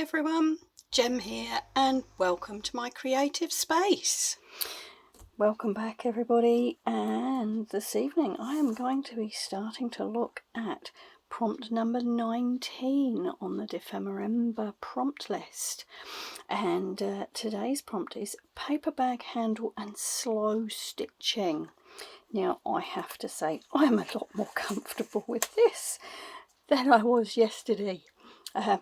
everyone, Jem here and welcome to my creative space. Welcome back everybody, and this evening I am going to be starting to look at prompt number 19 on the dephemerember prompt list, and today's prompt is paper bag handle and slow stitching. Now I have to say I'm a lot more comfortable with this than I was yesterday.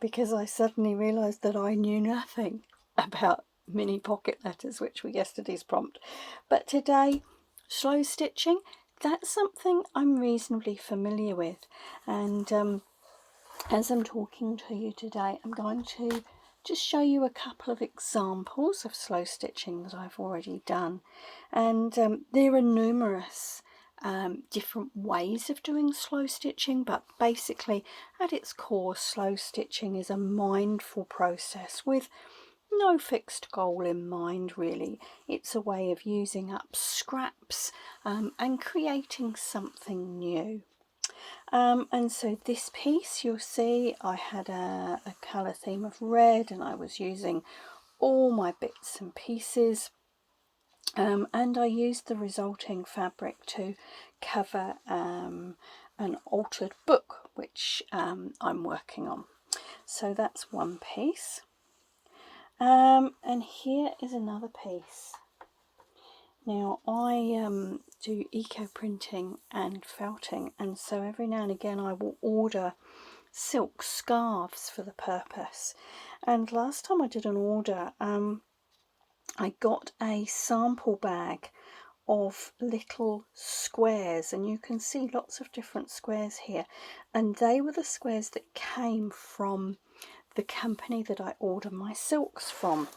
Because I suddenly realised that I knew nothing about mini pocket letters, which were yesterday's prompt. But today, slow stitching, that's something I'm reasonably familiar with. And as I'm talking to you today, I'm going to just show you a couple of examples of slow stitching that I've already done. And there are numerous different ways of doing slow stitching, but basically at its core, slow stitching is a mindful process with no fixed goal in mind really. It's a way of using up scraps and creating something new. And so this piece, you'll see I had a colour theme of red, and I was using all my bits and pieces. And I used the resulting fabric to cover an altered book which I'm working on. So that's one piece. And here is another piece. Now I do eco printing and felting, and so every now and again I will order silk scarves for the purpose. And last time I did an order, I got a sample bag of little squares, and you can see lots of different squares here, and they were the squares that came from the company that I order my silks from,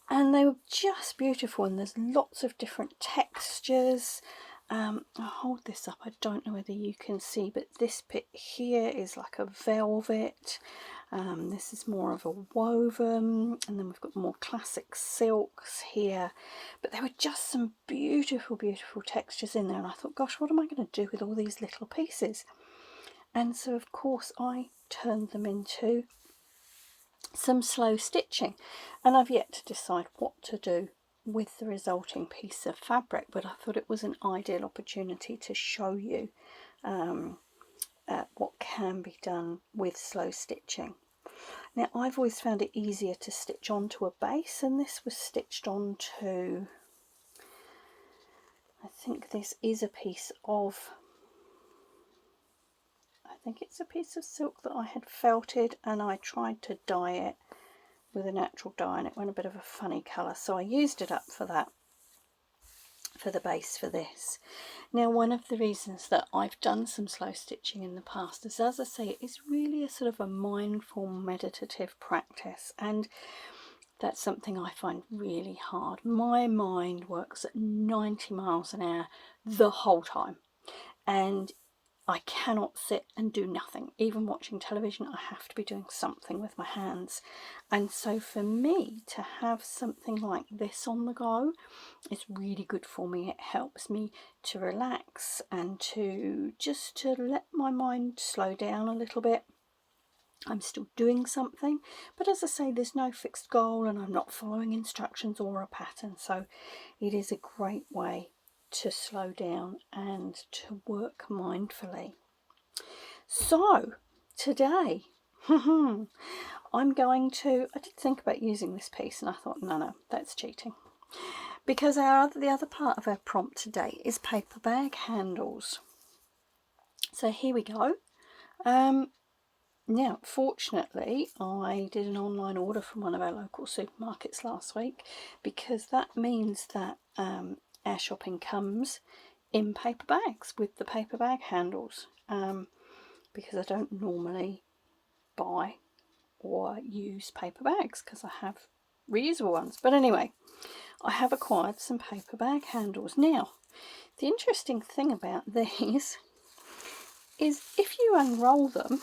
and they were just beautiful, and there's lots of different textures. I'll hold this up, I don't know whether you can see, but this bit here is like a velvet. This is more of a woven, and then we've got more classic silks here. But there were just some beautiful, beautiful textures in there, and I thought, gosh, what am I going to do with all these little pieces? And so, of course, I turned them into some slow stitching, and I've yet to decide what to do with the resulting piece of fabric, but I thought it was an ideal opportunity to show you what can be done with slow stitching. Now I've always found it easier to stitch onto a base, and this was stitched onto, I think this is a piece of, I think it's a piece of silk that I had felted, and I tried to dye it with a natural dye and it went a bit of a funny colour, so I used it up for that, for the base for this. Now one of the reasons that I've done some slow stitching in the past is, as I say, it is really a sort of a mindful meditative practice, and that's something I find really hard. My mind works at 90 miles an hour the whole time, and I cannot sit and do nothing. Even watching television, I have to be doing something with my hands. And so for me to have something like this on the go is really good for me. It helps me to relax and to just to let my mind slow down a little bit. I'm still doing something, but as I say, there's no fixed goal and I'm not following instructions or a pattern. So it is a great way to slow down and to work mindfully. So today I'm going to, I did think about using this piece and I thought no, that's cheating, because the other part of our prompt today is paper bag handles. So here we go. Now fortunately I did an online order from one of our local supermarkets last week, because that means that our shopping comes in paper bags with the paper bag handles, because I don't normally buy or use paper bags because I have reusable ones. But anyway, I have acquired some paper bag handles. Now the interesting thing about these is if you unroll them,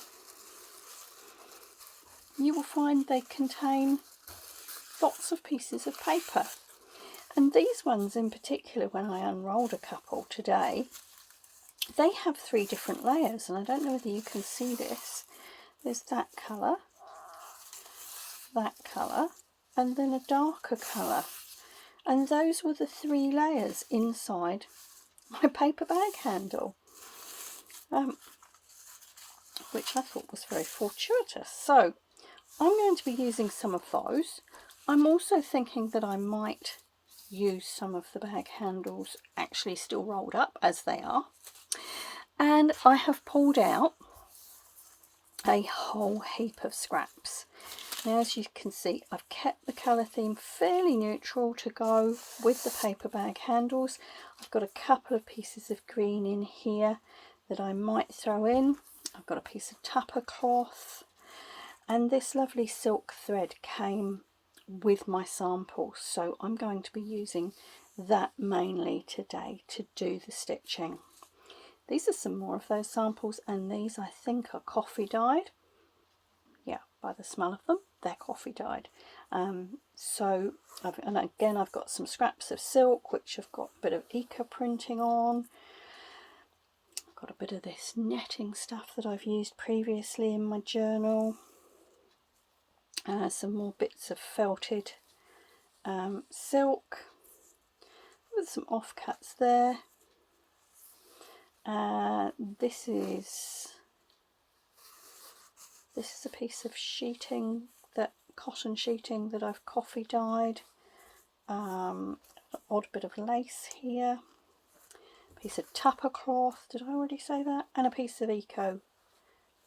you will find they contain lots of pieces of paper. And these ones in particular, when I unrolled a couple today, they have 3 different layers, and I don't know whether you can see this. There's that colour, that colour and then a darker colour, and those were the 3 layers inside my paper bag handle, which I thought was very fortuitous. So I'm going to be using some of those. I'm also thinking that I might use some of the bag handles actually still rolled up as they are, and I have pulled out a whole heap of scraps. Now, as you can see, I've kept the colour theme fairly neutral to go with the paper bag handles. I've got a couple of pieces of green in here that I might throw in. I've got a piece of tupper cloth, and this lovely silk thread came with my samples, so I'm going to be using that mainly today to do the stitching. These are some more of those samples, and these I think are coffee dyed. Yeah, by the smell of them, they're coffee dyed. And again, I've got some scraps of silk which have got a bit of eco printing on. I've got a bit of this netting stuff that I've used previously in my journal. Some more bits of felted silk with some offcuts there. This is a piece of sheeting, cotton sheeting that I've coffee dyed. An odd bit of lace here, a piece of tupper cloth, did I already say that? And a piece of eco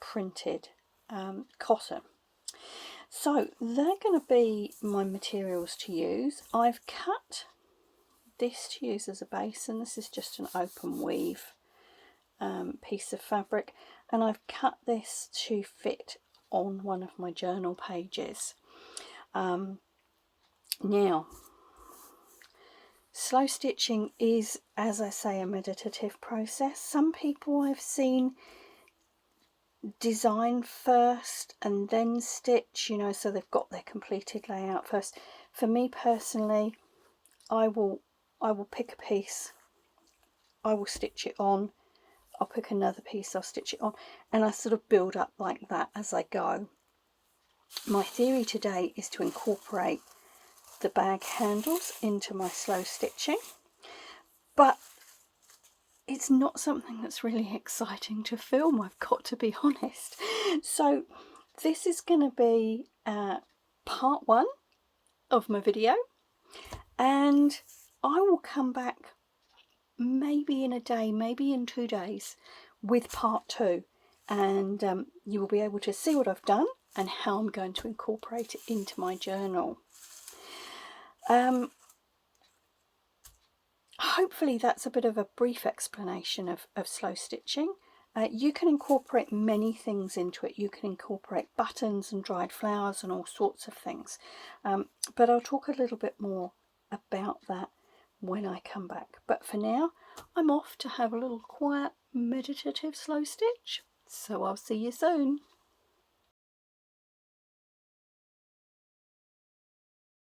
printed cotton. So they're going to be my materials to use. I've cut this to use as a base, and this is just an open weave piece of fabric, and I've cut this to fit on one of my journal pages. Now, slow stitching is, as I say, a meditative process. Some people I've seen design first and then stitch, you know, so they've got their completed layout first. For me personally, I will pick a piece, I will stitch it on, I'll pick another piece, I'll stitch it on, and I sort of build up like that as I go. My theory today is to incorporate the bag handles into my slow stitching, but it's not something that's really exciting to film, I've got to be honest. So this is going to be part 1 of my video, and I will come back maybe in a day, maybe in 2 days, with part 2, and you will be able to see what I've done and how I'm going to incorporate it into my journal. Hopefully that's a bit of a brief explanation of slow stitching. You can incorporate many things into it. You can incorporate buttons and dried flowers and all sorts of things, but I'll talk a little bit more about that when I come back. But for now, I'm off to have a little quiet meditative slow stitch, so I'll see you soon.